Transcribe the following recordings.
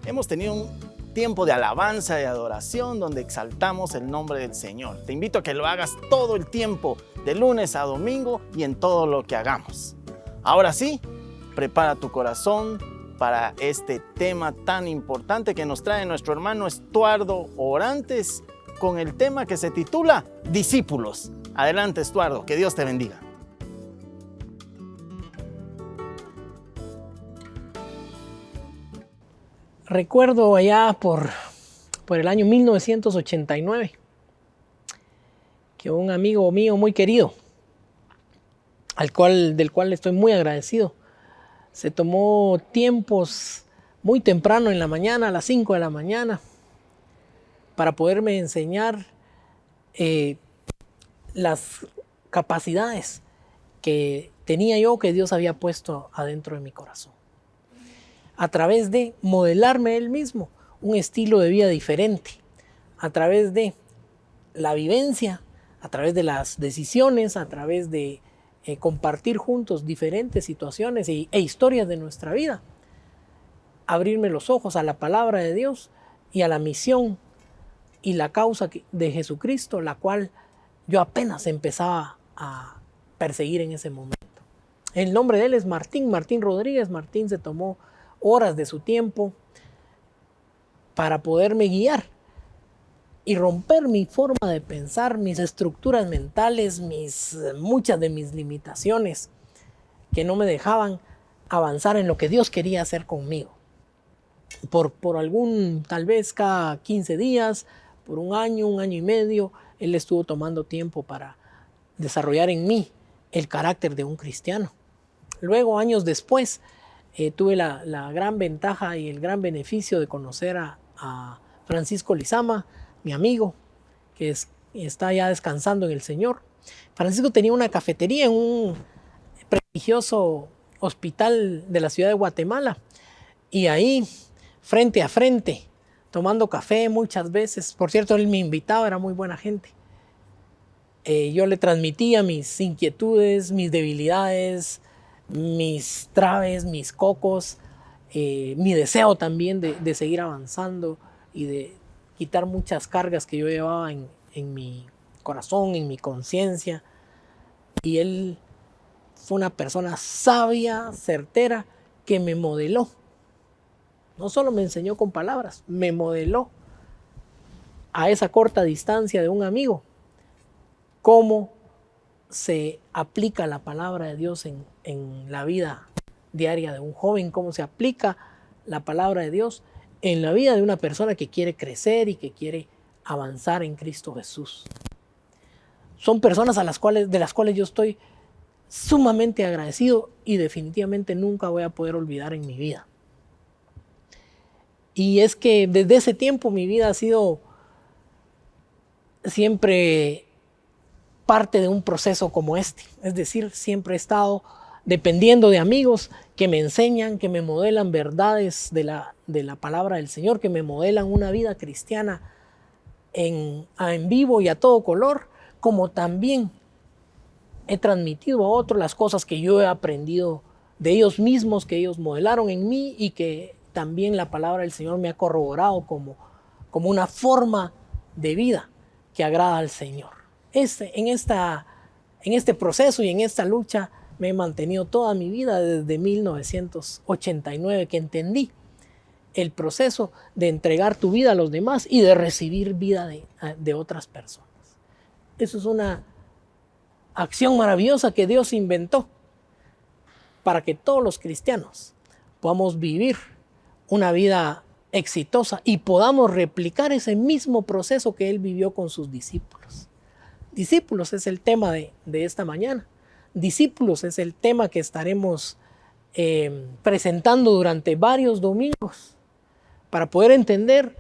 Hemos tenido un tiempo de alabanza y adoración donde exaltamos el nombre del Señor. Te invito a que lo hagas todo el tiempo, de lunes a domingo y en todo lo que hagamos. Ahora sí, prepara tu corazón para este tema tan importante que nos trae nuestro hermano Estuardo Orantes con el tema que se titula Discípulos. Adelante, Estuardo, que Dios te bendiga. Recuerdo allá por el año 1989 que un amigo mío muy querido, del cual estoy muy agradecido, se tomó tiempos muy temprano en la mañana, a las 5 de la mañana, para poderme enseñar las capacidades que tenía yo, que Dios había puesto adentro de mi corazón, a través de modelarme él mismo un estilo de vida diferente, a través de la vivencia, a través de las decisiones, a través de compartir juntos diferentes situaciones e historias de nuestra vida, abrirme los ojos a la palabra de Dios y a la misión y la causa de Jesucristo, la cual yo apenas empezaba a perseguir en ese momento. El nombre de él es Martín Rodríguez. Martín se tomó horas de su tiempo para poderme guiar y romper mi forma de pensar, mis estructuras mentales, muchas de mis limitaciones que no me dejaban avanzar en lo que Dios quería hacer conmigo. Tal vez cada 15 días, por un año y medio, él estuvo tomando tiempo para desarrollar en mí el carácter de un cristiano. Luego, años después, tuve la gran ventaja y el gran beneficio de conocer a Francisco Lizama, mi amigo, que está ya descansando en el Señor. Francisco tenía una cafetería en un prestigioso hospital de la ciudad de Guatemala, y ahí, frente a frente, tomando café muchas veces. Por cierto, él me invitaba, era muy buena gente. Yo le transmitía mis inquietudes, mis debilidades, mis traves, mis cocos, mi deseo también de seguir avanzando y de quitar muchas cargas que yo llevaba en mi corazón, en mi conciencia. Y él fue una persona sabia, certera, que me modeló. No solo me enseñó con palabras, me modeló a esa corta distancia de un amigo cómo se aplica la palabra de Dios en la vida diaria de un joven, cómo se aplica la palabra de Dios en la vida de una persona que quiere crecer y que quiere avanzar en Cristo Jesús. Son personas de las cuales yo estoy sumamente agradecido y definitivamente nunca voy a poder olvidar en mi vida. Y es que desde ese tiempo mi vida ha sido siempre parte de un proceso como este. Es decir, siempre he estado dependiendo de amigos que me enseñan, que me modelan verdades de la palabra del Señor, que me modelan una vida cristiana en vivo y a todo color, como también he transmitido a otros las cosas que yo he aprendido de ellos mismos, que ellos modelaron en mí, y que también la palabra del Señor me ha corroborado como una forma de vida que agrada al Señor. En este proceso y en esta lucha me he mantenido toda mi vida desde 1989, que entendí el proceso de entregar tu vida a los demás y de recibir vida de otras personas. Eso es una acción maravillosa que Dios inventó para que todos los cristianos podamos vivir una vida exitosa y podamos replicar ese mismo proceso que Él vivió con sus discípulos. Discípulos es el tema de esta mañana. Discípulos es el tema que estaremos presentando durante varios domingos para poder entender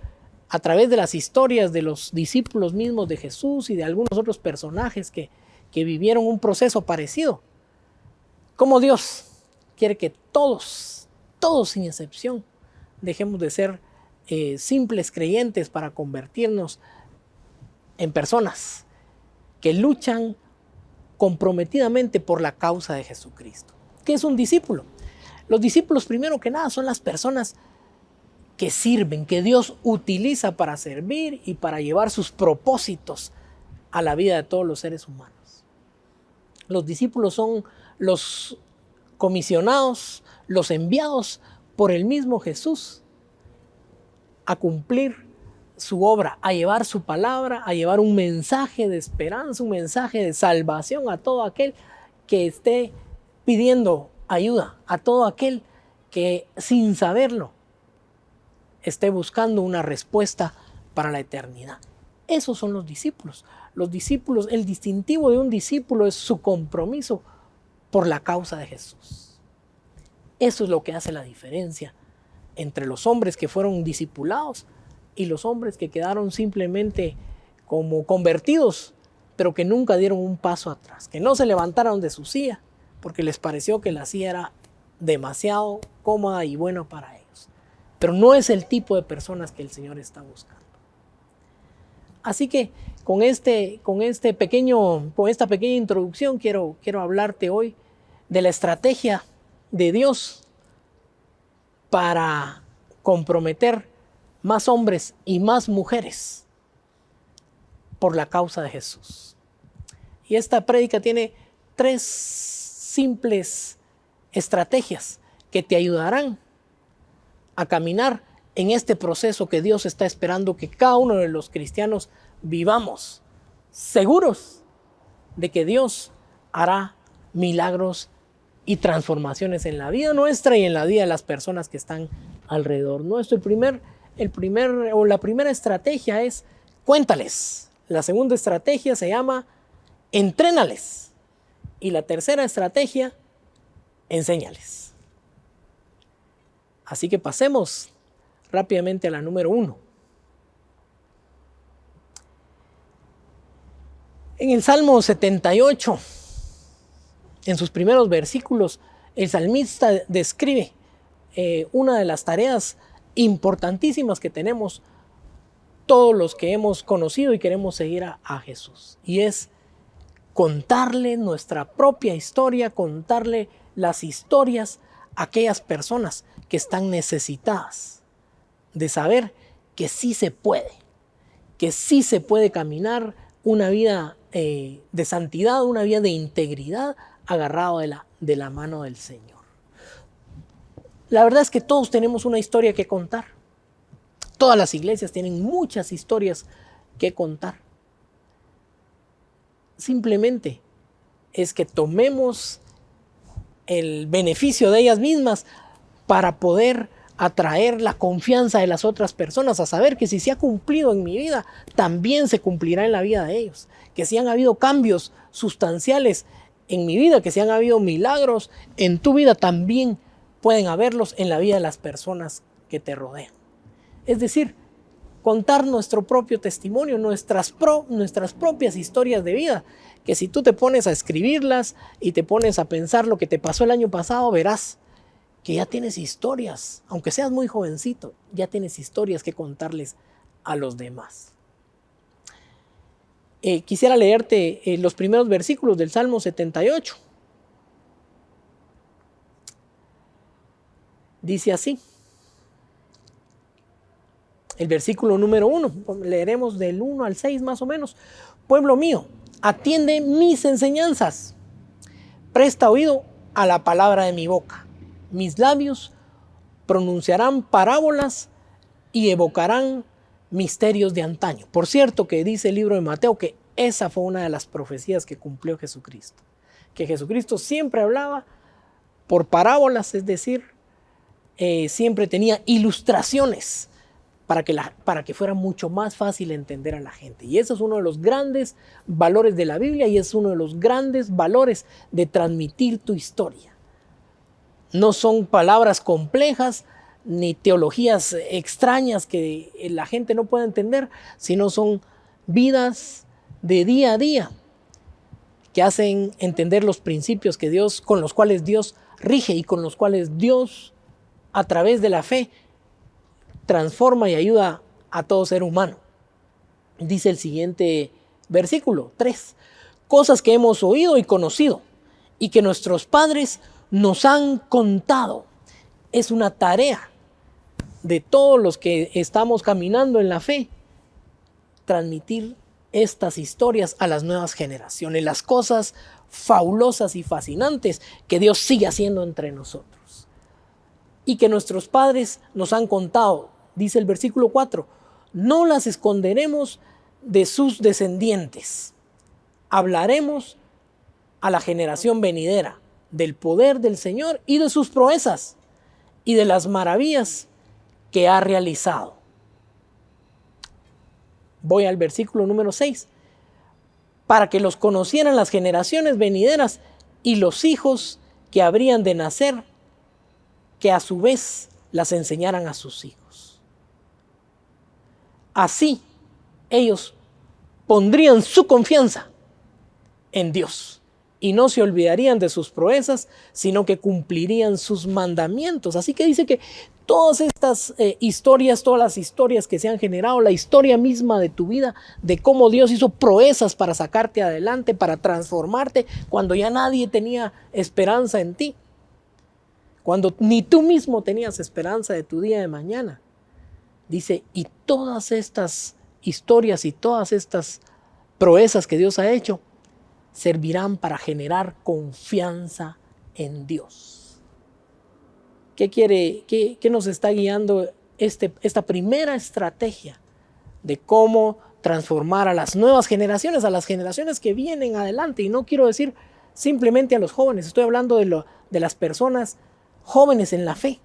a través de las historias de los discípulos mismos de Jesús y de algunos otros personajes que vivieron un proceso parecido, cómo Dios quiere que todos sin excepción, dejemos de ser simples creyentes para convertirnos en personas que luchan comprometidamente por la causa de Jesucristo. ¿Qué es un discípulo? Los discípulos, primero que nada, son las personas que sirven, que Dios utiliza para servir y para llevar sus propósitos a la vida de todos los seres humanos. Los discípulos son los comisionados, los enviados por el mismo Jesús a cumplir su obra, a llevar su palabra, a llevar un mensaje de esperanza, un mensaje de salvación a todo aquel que esté pidiendo ayuda, a todo aquel que sin saberlo esté buscando una respuesta para la eternidad. Esos son los discípulos. Los discípulos, el distintivo de un discípulo es su compromiso por la causa de Jesús. Eso es lo que hace la diferencia entre los hombres que fueron discipulados y los hombres que quedaron simplemente como convertidos, pero que nunca dieron un paso atrás, que no se levantaron de su silla porque les pareció que la silla era demasiado cómoda y buena para ellos. Pero no es el tipo de personas que el Señor está buscando. Así que con esta pequeña introducción quiero hablarte hoy de la estrategia de Dios para comprometer más hombres y más mujeres por la causa de Jesús. Y esta prédica tiene 3 simples estrategias que te ayudarán a caminar en este proceso que Dios está esperando que cada uno de los cristianos vivamos, seguros de que Dios hará milagros y transformaciones en la vida nuestra y en la vida de las personas que están alrededor nuestro. La primera estrategia es cuéntales. La segunda estrategia se llama entrénales. Y la tercera estrategia, enséñales. Así que pasemos rápidamente a la número 1. En el Salmo 78, en sus primeros versículos, el salmista describe una de las tareas importantísimas que tenemos todos los que hemos conocido y queremos seguir a Jesús. Y es contarle nuestra propia historia, contarle las historias a aquellas personas que están necesitadas de saber que sí se puede caminar una vida de santidad, una vida de integridad, agarrado de la mano del Señor. La verdad es que todos tenemos una historia que contar. Todas las iglesias tienen muchas historias que contar. Simplemente es que tomemos el beneficio de ellas mismas para poder atraer la confianza de las otras personas, a saber que si se ha cumplido en mi vida, también se cumplirá en la vida de ellos. Que si han habido cambios sustanciales en mi vida, que si han habido milagros en tu vida, también pueden haberlos en la vida de las personas que te rodean. Es decir, contar nuestro propio testimonio, nuestras propias historias de vida, que si tú te pones a escribirlas y te pones a pensar lo que te pasó el año pasado, verás que ya tienes historias, aunque seas muy jovencito, ya tienes historias que contarles a los demás. Quisiera leerte los primeros versículos del Salmo 78. Dice así, el versículo número 1, leeremos del 1 al 6 más o menos. Pueblo mío, atiende mis enseñanzas, presta oído a la palabra de mi boca. Mis labios pronunciarán parábolas y evocarán misterios de antaño. Por cierto, que dice el libro de Mateo que esa fue una de las profecías que cumplió Jesucristo. Que Jesucristo siempre hablaba por parábolas, es decir, siempre tenía ilustraciones para que fuera mucho más fácil entender a la gente. Y eso es uno de los grandes valores de la Biblia y es uno de los grandes valores de transmitir tu historia. No son palabras complejas ni teologías extrañas que la gente no pueda entender, sino son vidas de día a día que hacen entender los principios con los cuales Dios rige y con los cuales Dios, a través de la fe, transforma y ayuda a todo ser humano. Dice el siguiente versículo 3: cosas que hemos oído y conocido y que nuestros padres nos han contado. Es una tarea de todos los que estamos caminando en la fe, transmitir estas historias a las nuevas generaciones, las cosas fabulosas y fascinantes que Dios sigue haciendo entre nosotros y que nuestros padres nos han contado. Dice el versículo 4, no las esconderemos de sus descendientes, hablaremos a la generación venidera del poder del Señor y de sus proezas y de las maravillas que ha realizado. Voy al versículo número 6. Para que los conocieran las generaciones venideras y los hijos que habrían de nacer, que a su vez las enseñaran a sus hijos. Así ellos pondrían su confianza en Dios y no se olvidarían de sus proezas, sino que cumplirían sus mandamientos. Así que dice que todas estas historias, todas las historias que se han generado, la historia misma de tu vida, de cómo Dios hizo proezas para sacarte adelante, para transformarte, cuando ya nadie tenía esperanza en ti, cuando ni tú mismo tenías esperanza de tu día de mañana. Dice, y todas estas historias y todas estas proezas que Dios ha hecho, servirán para generar confianza en Dios. ¿Qué nos está guiando esta primera estrategia de cómo transformar a las nuevas generaciones, a las generaciones que vienen adelante? Y no quiero decir simplemente a los jóvenes, estoy hablando de las personas jóvenes en la fe,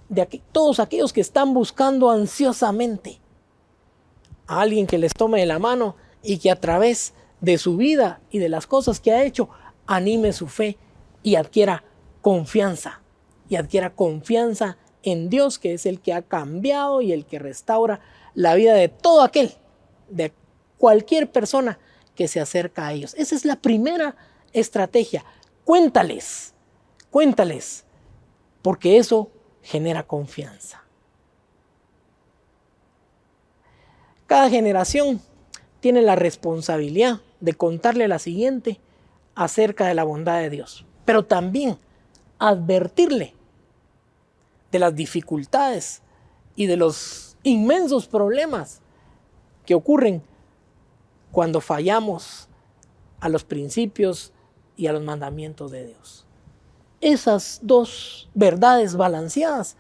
de todos aquellos que están buscando ansiosamente a alguien que les tome de la mano y que a través de su vida y de las cosas que ha hecho, anime su fe y adquiera confianza. Y adquiera confianza en Dios, que es el que ha cambiado y el que restaura la vida de todo aquel, de cualquier persona que se acerca a ellos. Esa es la primera estrategia. Cuéntales, porque eso genera confianza. Cada generación tiene la responsabilidad de contarle a la siguiente acerca de la bondad de Dios, pero también advertirle de las dificultades y de los inmensos problemas que ocurren cuando fallamos a los principios y a los mandamientos de Dios. Esas dos verdades balanceadas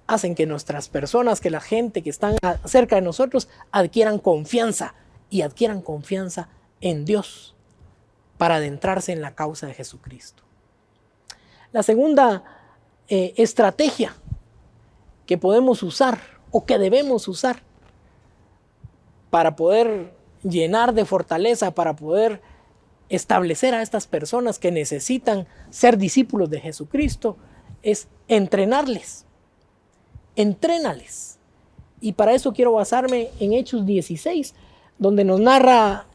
hacen que nuestras personas, que la gente que está cerca de nosotros adquieran confianza y adquieran confianza en Dios para adentrarse en la causa de Jesucristo. La segunda estrategia que podemos usar o que debemos usar para poder llenar de fortaleza, para poder establecer a estas personas que necesitan ser discípulos de Jesucristo, es entrenarles. Entrénales. Y para eso quiero basarme en Hechos 16, donde nos narra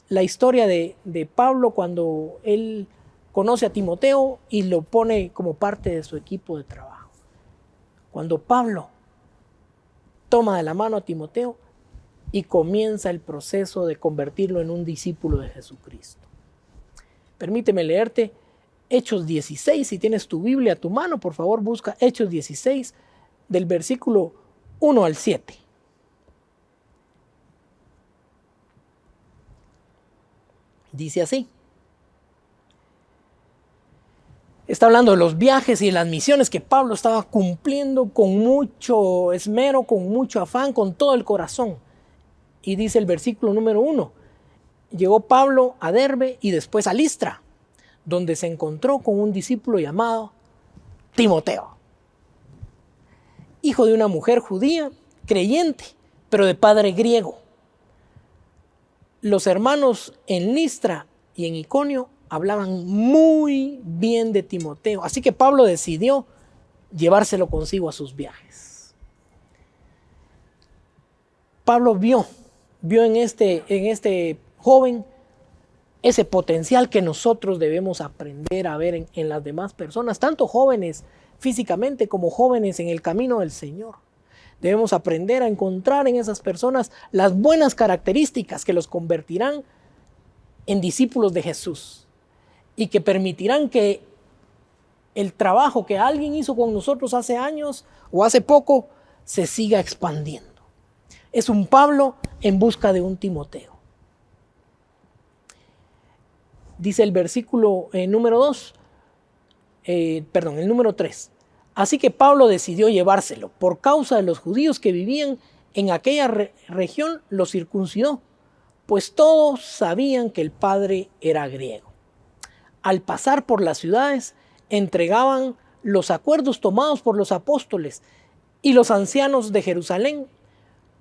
la historia de Pablo cuando él conoce a Timoteo y lo pone como parte de su equipo de trabajo. Cuando Pablo toma de la mano a Timoteo y comienza el proceso de convertirlo en un discípulo de Jesucristo. Permíteme leerte Hechos 16, si tienes tu Biblia a tu mano, por favor busca Hechos 16 del versículo 1 al 7. Dice así. Está hablando de los viajes y de las misiones que Pablo estaba cumpliendo con mucho esmero, con mucho afán, con todo el corazón. Y dice el versículo número 1. Llegó Pablo a Derbe y después a Listra, donde se encontró con un discípulo llamado Timoteo, hijo de una mujer judía, creyente, pero de padre griego. Los hermanos en Listra y en Iconio hablaban muy bien de Timoteo, así que Pablo decidió llevárselo consigo a sus viajes. Pablo vio en este joven ese potencial que nosotros debemos aprender a ver en las demás personas, tanto jóvenes físicamente como jóvenes en el camino del Señor. Debemos aprender a encontrar en esas personas las buenas características que los convertirán en discípulos de Jesús y que permitirán que el trabajo que alguien hizo con nosotros hace años o hace poco se siga expandiendo. Es un Pablo en busca de un Timoteo. Dice el versículo número 3. Así que Pablo decidió llevárselo. Por causa de los judíos que vivían en aquella región, lo circuncidó, pues todos sabían que el padre era griego. Al pasar por las ciudades, entregaban los acuerdos tomados por los apóstoles y los ancianos de Jerusalén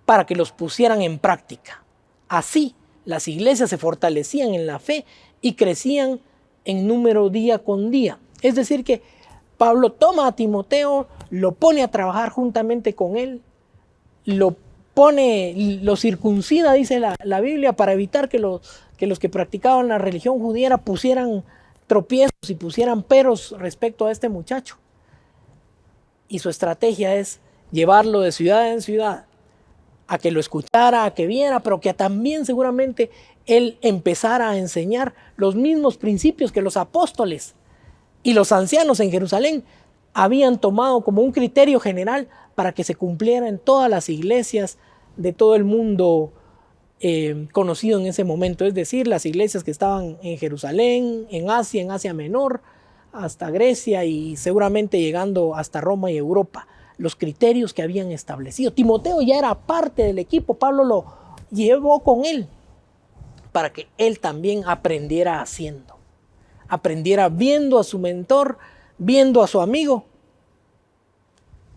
para que los pusieran en práctica. Así, las iglesias se fortalecían en la fe y crecían en número día con día. Es decir que Pablo toma a Timoteo, lo pone a trabajar juntamente con él, lo circuncida, dice la Biblia, para evitar que los que practicaban la religión judía pusieran tropiezos y pusieran peros respecto a este muchacho. Y su estrategia es llevarlo de ciudad en ciudad, a que lo escuchara, a que viera, pero que también seguramente él empezara a enseñar los mismos principios que los apóstoles y los ancianos en Jerusalén habían tomado como un criterio general para que se cumpliera en todas las iglesias de todo el mundo conocido en ese momento, es decir, las iglesias que estaban en Jerusalén, en Asia Menor, hasta Grecia y seguramente llegando hasta Roma y Europa, los criterios que habían establecido. Timoteo ya era parte del equipo, Pablo lo llevó con él para que él también aprendiera haciendo, aprendiera viendo a su mentor, viendo a su amigo,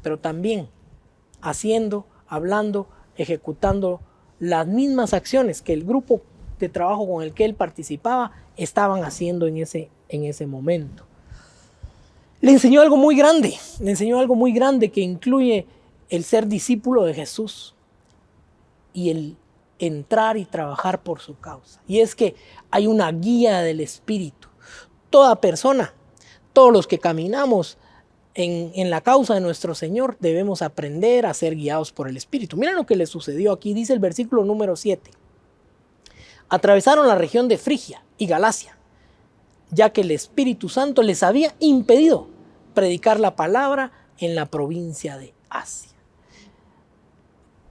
pero también haciendo, hablando, ejecutando las mismas acciones que el grupo de trabajo con el que él participaba estaban haciendo en ese momento. Le enseñó algo muy grande que incluye el ser discípulo de Jesús y el entrar y trabajar por su causa. Y es que hay una guía del Espíritu. Toda persona, todos los que caminamos en la causa de nuestro Señor, debemos aprender a ser guiados por el Espíritu. Miren lo que le sucedió aquí, dice el versículo número 7. Atravesaron la región de Frigia y Galacia, ya que el Espíritu Santo les había impedido predicar la palabra en la provincia de Asia.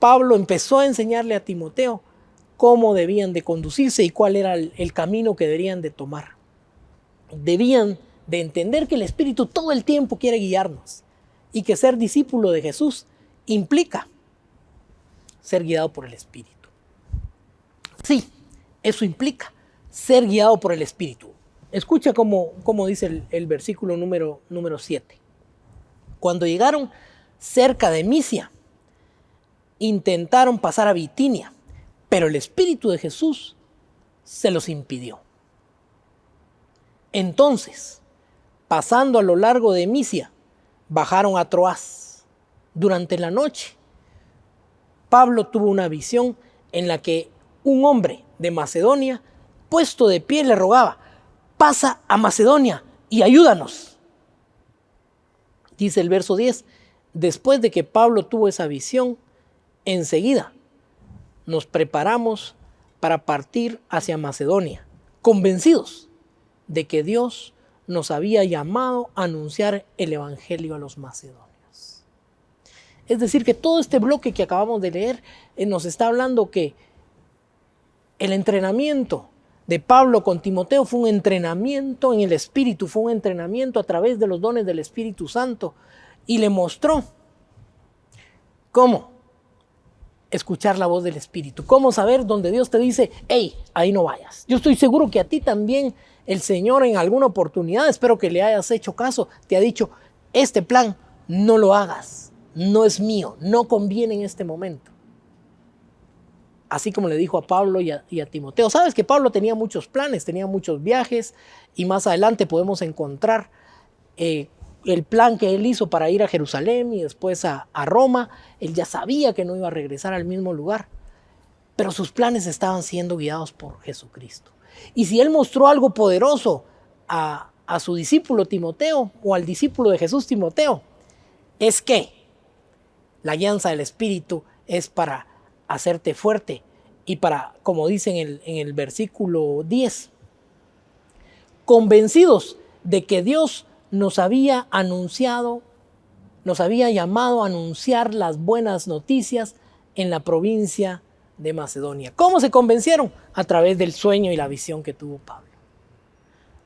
Pablo empezó a enseñarle a Timoteo cómo debían de conducirse y cuál era el camino que deberían de tomar. Debían de entender que el Espíritu todo el tiempo quiere guiarnos y que ser discípulo de Jesús implica ser guiado por el Espíritu. Sí, eso implica ser guiado por el Espíritu. Escucha cómo dice el versículo número 7. Cuando llegaron cerca de Misia, intentaron pasar a Bitinia, pero el Espíritu de Jesús se los impidió. Entonces, pasando a lo largo de Misia, bajaron a Troas. Durante la noche, Pablo tuvo una visión en la que un hombre de Macedonia, puesto de pie, le rogaba: pasa a Macedonia y ayúdanos. Dice el verso 10, después de que Pablo tuvo esa visión, enseguida nos preparamos para partir hacia Macedonia, convencidos de que Dios nos había llamado a anunciar el evangelio a los macedonios. Es decir, que todo este bloque que acabamos de leer nos está hablando que el entrenamiento de Pablo con Timoteo fue un entrenamiento en el Espíritu, fue un entrenamiento a través de los dones del Espíritu Santo, y le mostró cómo escuchar la voz del Espíritu, cómo saber dónde Dios te dice: hey, ahí no vayas. Yo estoy seguro que a ti también el Señor en alguna oportunidad, espero que le hayas hecho caso, te ha dicho: este plan no lo hagas, no es mío, no conviene en este momento. Así como le dijo a Pablo y a Timoteo. Sabes que Pablo tenía muchos planes, tenía muchos viajes, y más adelante podemos encontrar el plan que él hizo para ir a Jerusalén y después a Roma. Él ya sabía que no iba a regresar al mismo lugar, pero sus planes estaban siendo guiados por Jesucristo. Y si él mostró algo poderoso a su discípulo Timoteo, o al discípulo de Jesús Timoteo, es que la guianza del Espíritu es para hacerte fuerte y para, como dice en el versículo 10, convencidos de que Dios nos había anunciado, nos había llamado a anunciar las buenas noticias en la provincia de Macedonia. ¿Cómo se convencieron? A través del sueño y la visión que tuvo Pablo.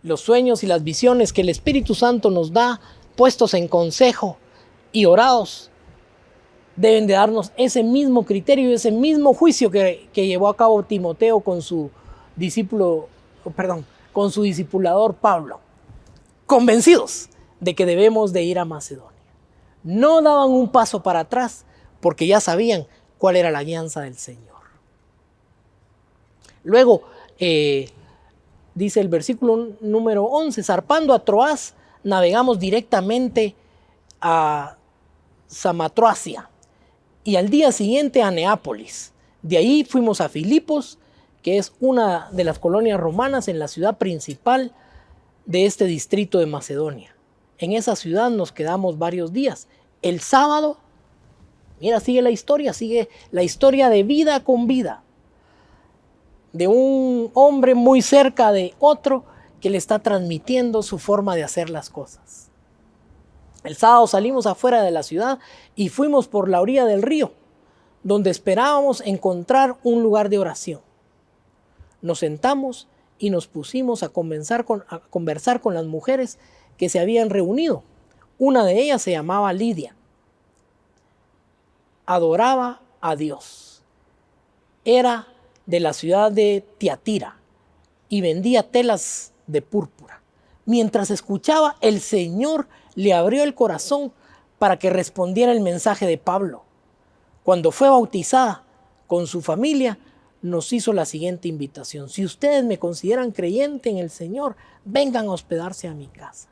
Los sueños y las visiones que el Espíritu Santo nos da, puestos en consejo y orados, deben de darnos ese mismo criterio y ese mismo juicio que llevó a cabo Timoteo con su discipulador Pablo, convencidos de que debemos de ir a Macedonia. No daban un paso para atrás porque ya sabían cuál era la alianza del Señor. Luego, dice el versículo número 11, zarpando a Troas, navegamos directamente a Samotracia y al día siguiente a Neápolis. De ahí fuimos a Filipos, que es una de las colonias romanas en la ciudad principal de este distrito de Macedonia. En esa ciudad nos quedamos varios días. El sábado, mira, sigue la historia de vida con vida, de un hombre muy cerca de otro que le está transmitiendo su forma de hacer las cosas. El sábado salimos afuera de la ciudad y fuimos por la orilla del río, donde esperábamos encontrar un lugar de oración. Nos sentamos y nos pusimos a conversar con las mujeres que se habían reunido. Una de ellas se llamaba Lidia. Adoraba a Dios. Era de la ciudad de Tiatira y vendía telas de púrpura. Mientras escuchaba, el Señor le abrió el corazón para que respondiera el mensaje de Pablo. Cuando fue bautizada con su familia, nos hizo la siguiente invitación: si ustedes me consideran creyente en el Señor, vengan a hospedarse a mi casa.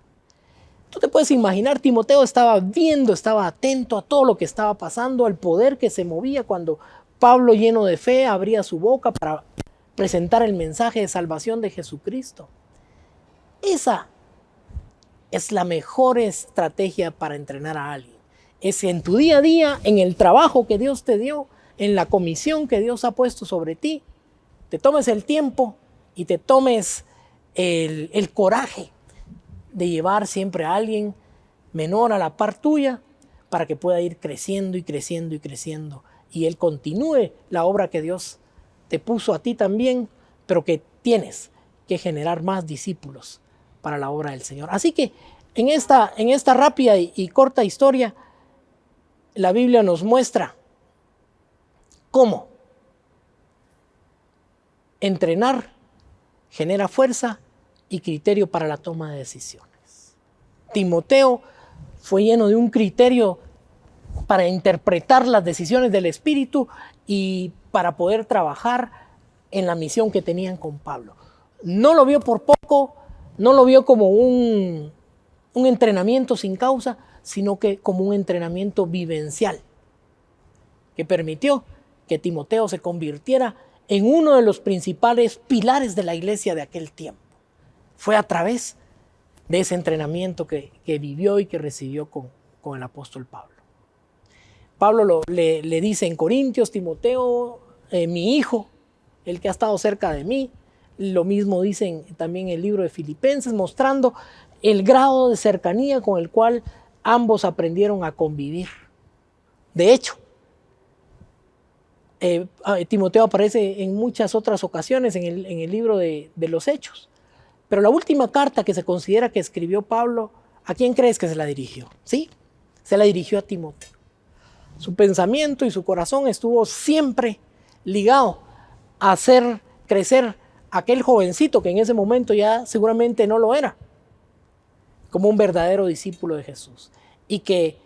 Tú te puedes imaginar, Timoteo estaba atento a todo lo que estaba pasando, al poder que se movía cuando Pablo, lleno de fe, abría su boca para presentar el mensaje de salvación de Jesucristo. Esa es la mejor estrategia para entrenar a alguien. Es en tu día a día, en el trabajo que Dios te dio, en la comisión que Dios ha puesto sobre ti, te tomes el tiempo y te tomes el coraje de llevar siempre a alguien menor a la par tuya para que pueda ir creciendo y creciendo y creciendo y él continúe la obra que Dios te puso a ti también, pero que tienes que generar más discípulos para la obra del Señor. Así que en esta rápida y corta historia, la Biblia nos muestra cómo entrenar genera fuerza y criterio para la toma de decisiones. Timoteo fue lleno de un criterio para interpretar las decisiones del Espíritu y para poder trabajar en la misión que tenían con Pablo. No lo vio por poco, no lo vio como un entrenamiento sin causa, sino que como un entrenamiento vivencial que permitió que Timoteo se convirtiera en uno de los principales pilares de la iglesia de aquel tiempo. Fue a través de ese entrenamiento que vivió y que recibió con el apóstol Pablo. Pablo le dice en Corintios: Timoteo, mi hijo, el que ha estado cerca de mí. Lo mismo dicen también en el libro de Filipenses, mostrando el grado de cercanía con el cual ambos aprendieron a convivir. De hecho, Timoteo aparece en muchas otras ocasiones en el libro de los Hechos. Pero la última carta que se considera que escribió Pablo, ¿a quién crees que se la dirigió? ¿Sí? Se la dirigió a Timoteo. Su pensamiento y su corazón estuvo siempre ligado a hacer crecer a aquel jovencito que en ese momento ya seguramente no lo era, como un verdadero discípulo de Jesús. Y que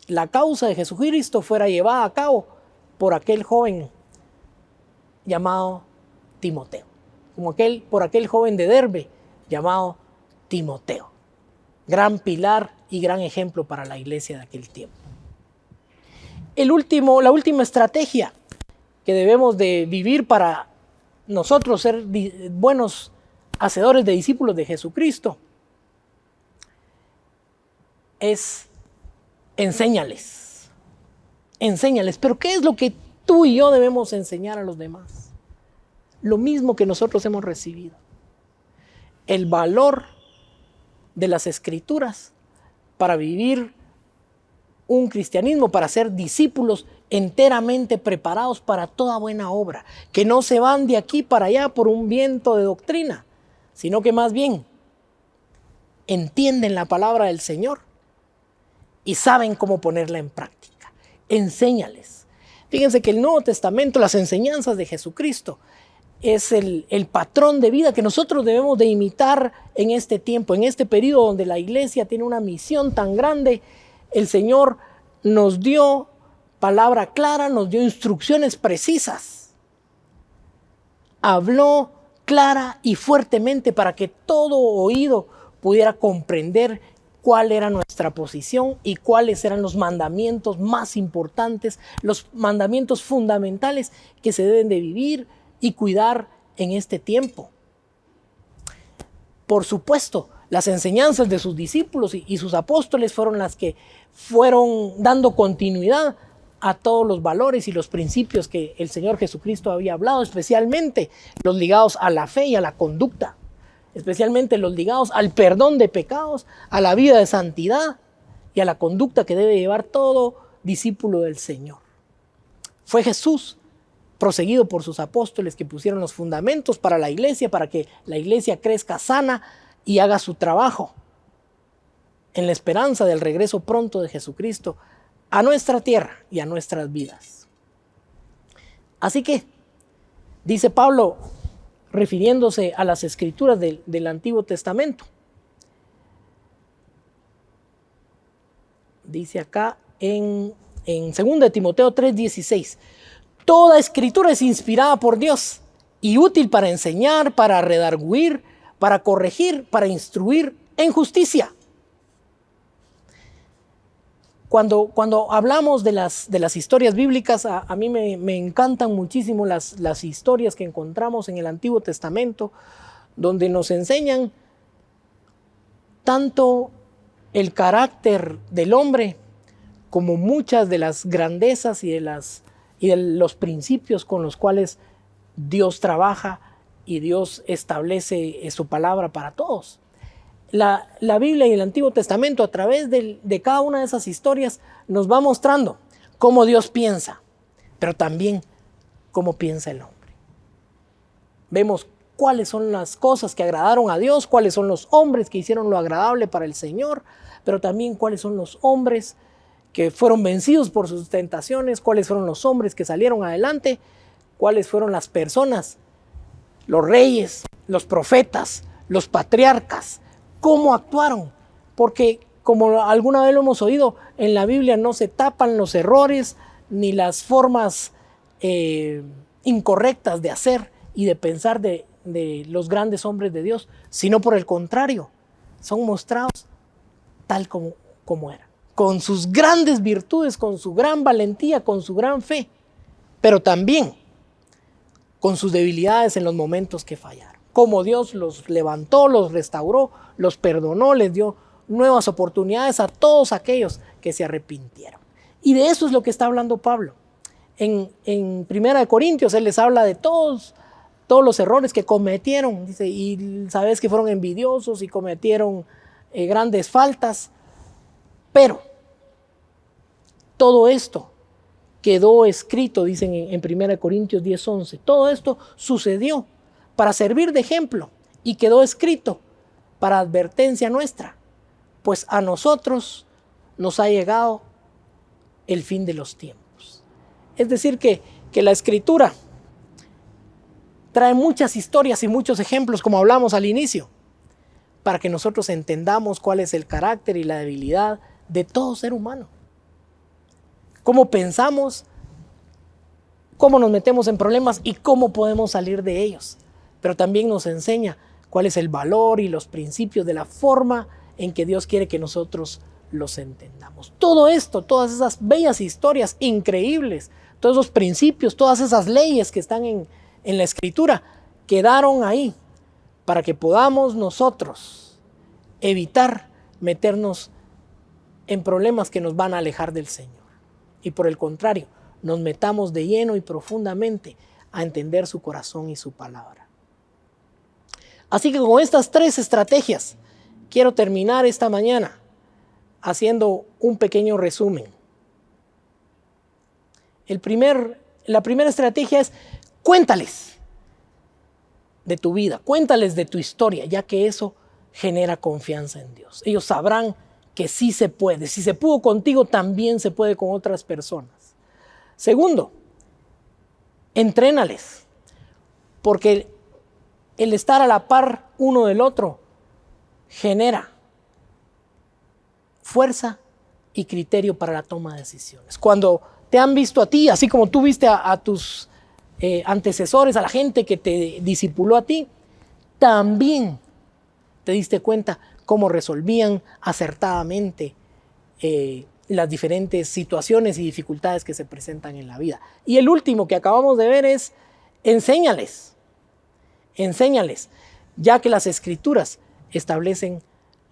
la causa de Jesucristo fuera llevada a cabo por aquel joven llamado Timoteo, por aquel joven de Derbe llamado Timoteo, gran pilar y gran ejemplo para la iglesia de aquel tiempo. La última estrategia que debemos de vivir para nosotros ser buenos hacedores de discípulos de Jesucristo es enséñales. Pero ¿qué es lo que tú y yo debemos enseñar a los demás? Lo mismo que nosotros hemos recibido. El valor de las Escrituras para vivir un cristianismo, para ser discípulos enteramente preparados para toda buena obra, que no se van de aquí para allá por un viento de doctrina, sino que más bien entienden la palabra del Señor y saben cómo ponerla en práctica. Enséñales. Fíjense que el Nuevo Testamento, las enseñanzas de Jesucristo, es el patrón de vida que nosotros debemos de imitar en este tiempo, en este periodo donde la iglesia tiene una misión tan grande. El Señor nos dio palabra clara, nos dio instrucciones precisas. Habló clara y fuertemente para que todo oído pudiera comprender cuál era nuestra posición y cuáles eran los mandamientos más importantes, los mandamientos fundamentales que se deben de vivir y cuidar en este tiempo. Por supuesto, las enseñanzas de sus discípulos y sus apóstoles fueron las que fueron dando continuidad a todos los valores y los principios que el Señor Jesucristo había hablado, especialmente los ligados a la fe y a la conducta, especialmente los ligados al perdón de pecados, a la vida de santidad y a la conducta que debe llevar todo discípulo del Señor. Fue Jesús, proseguido por sus apóstoles, que pusieron los fundamentos para la iglesia, para que la iglesia crezca sana y haga su trabajo en la esperanza del regreso pronto de Jesucristo a nuestra tierra y a nuestras vidas. Así que, dice Pablo, refiriéndose a las escrituras del Antiguo Testamento, dice acá en 2 Timoteo 3:16, toda escritura es inspirada por Dios y útil para enseñar, para redarguir, para corregir, para instruir en justicia. Cuando hablamos de las historias bíblicas, a mí me encantan muchísimo las historias que encontramos en el Antiguo Testamento, donde nos enseñan tanto el carácter del hombre como muchas de las grandezas y de los principios con los cuales Dios trabaja y Dios establece su palabra para todos. La Biblia y el Antiguo Testamento, a través de cada una de esas historias, nos va mostrando cómo Dios piensa, pero también cómo piensa el hombre. Vemos cuáles son las cosas que agradaron a Dios, cuáles son los hombres que hicieron lo agradable para el Señor, pero también cuáles son los hombres que fueron vencidos por sus tentaciones, cuáles fueron los hombres que salieron adelante, cuáles fueron las personas, los reyes, los profetas, los patriarcas, cómo actuaron, porque como alguna vez lo hemos oído, en la Biblia no se tapan los errores ni las formas incorrectas de hacer y de pensar de los grandes hombres de Dios, sino por el contrario, son mostrados tal como eran, con sus grandes virtudes, con su gran valentía, con su gran fe, pero también con sus debilidades en los momentos que fallaron. Cómo Dios los levantó, los restauró, los perdonó, les dio nuevas oportunidades a todos aquellos que se arrepintieron. Y de eso es lo que está hablando Pablo. En 1 Corintios él les habla de todos los errores que cometieron, dice, y sabes que fueron envidiosos y cometieron grandes faltas, pero todo esto quedó escrito, dicen en 1 Corintios 10:11, todo esto sucedió para servir de ejemplo y quedó escrito para advertencia nuestra, pues a nosotros nos ha llegado el fin de los tiempos. Es decir, que la Escritura trae muchas historias y muchos ejemplos, como hablamos al inicio, para que nosotros entendamos cuál es el carácter y la debilidad de todo ser humano. Cómo pensamos, cómo nos metemos en problemas y cómo podemos salir de ellos. Pero también nos enseña cuál es el valor y los principios de la forma en que Dios quiere que nosotros los entendamos. Todo esto, todas esas bellas historias increíbles, todos esos principios, todas esas leyes que están en la Escritura, quedaron ahí para que podamos nosotros evitar meternos en problemas que nos van a alejar del Señor. Y por el contrario, nos metamos de lleno y profundamente a entender su corazón y su palabra. Así que con estas tres estrategias quiero terminar esta mañana haciendo un pequeño resumen. La primera estrategia es cuéntales de tu vida, cuéntales de tu historia, ya que eso genera confianza en Dios. Ellos sabrán que sí se puede. Si se pudo contigo, también se puede con otras personas. Segundo, entrénales, porque el estar a la par uno del otro genera fuerza y criterio para la toma de decisiones. Cuando te han visto a ti, así como tú viste a tus antecesores, a la gente que te discipuló a ti, también te diste cuenta cómo resolvían acertadamente las diferentes situaciones y dificultades que se presentan en la vida. Y el último que acabamos de ver es enséñales, ya que las Escrituras establecen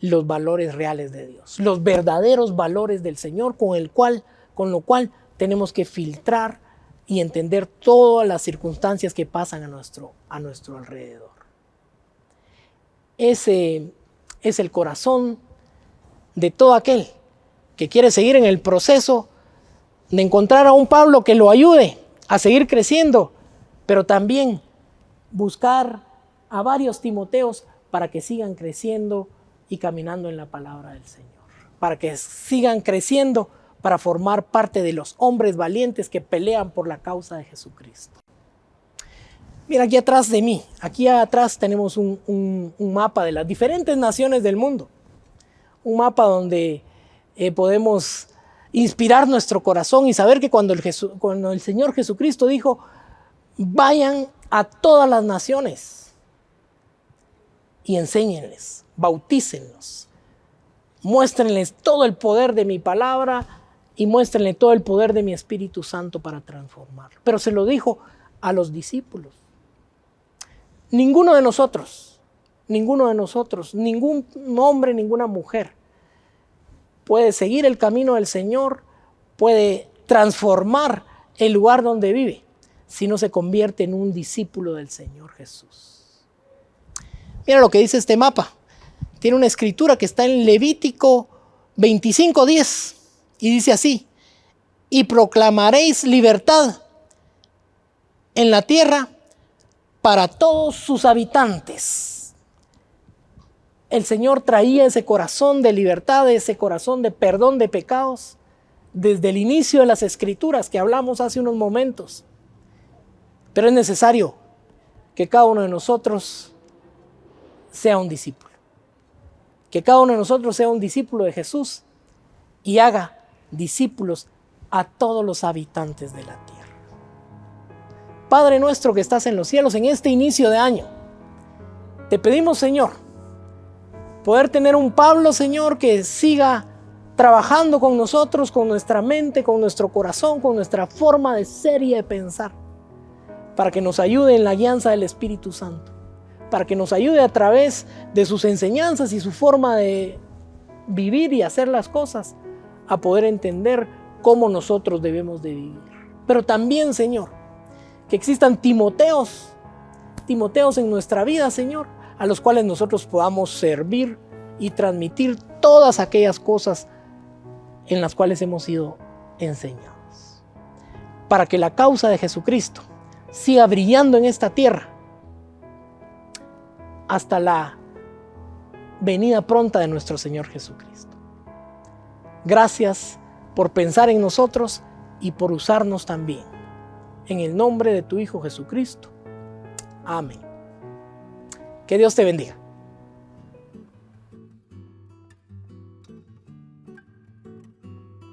los valores reales de Dios, los verdaderos valores del Señor, con lo cual tenemos que filtrar y entender todas las circunstancias que pasan a nuestro alrededor. Ese es el corazón de todo aquel que quiere seguir en el proceso de encontrar a un Pablo que lo ayude a seguir creciendo, pero también buscar a varios Timoteos para que sigan creciendo y caminando en la palabra del Señor, para que sigan creciendo para formar parte de los hombres valientes que pelean por la causa de Jesucristo. Mira, aquí atrás de mí, aquí atrás tenemos un mapa de las diferentes naciones del mundo. Un mapa donde podemos inspirar nuestro corazón y saber que cuando el Señor Jesucristo dijo, vayan a todas las naciones y enséñenles, bautícenlos, muéstrenles todo el poder de mi palabra y muéstrenle todo el poder de mi Espíritu Santo para transformarlo. Pero se lo dijo a los discípulos. Ninguno de nosotros, ningún hombre, ninguna mujer puede seguir el camino del Señor, puede transformar el lugar donde vive, si no se convierte en un discípulo del Señor Jesús. Mira lo que dice este mapa. Tiene una escritura que está en Levítico 25:10 y dice así: y proclamaréis libertad en la tierra para todos sus habitantes. El Señor traía ese corazón de libertad, ese corazón de perdón de pecados desde el inicio de las Escrituras que hablamos hace unos momentos. Pero es necesario que cada uno de nosotros sea un discípulo. Que cada uno de nosotros sea un discípulo de Jesús y haga discípulos a todos los habitantes de la tierra. Padre nuestro que estás en los cielos, en este inicio de año, te pedimos, Señor, poder tener un Pablo, Señor, que siga trabajando con nosotros, con nuestra mente, con nuestro corazón, con nuestra forma de ser y de pensar, para que nos ayude en la guianza del Espíritu Santo, para que nos ayude a través de sus enseñanzas y su forma de vivir y hacer las cosas, a poder entender cómo nosotros debemos de vivir. Pero también, Señor, que existan Timoteos en nuestra vida, Señor, a los cuales nosotros podamos servir y transmitir todas aquellas cosas en las cuales hemos sido enseñados, para que la causa de Jesucristo siga brillando en esta tierra hasta la venida pronta de nuestro Señor Jesucristo. Gracias por pensar en nosotros y por usarnos también. En el nombre de tu Hijo Jesucristo. Amén. Que Dios te bendiga.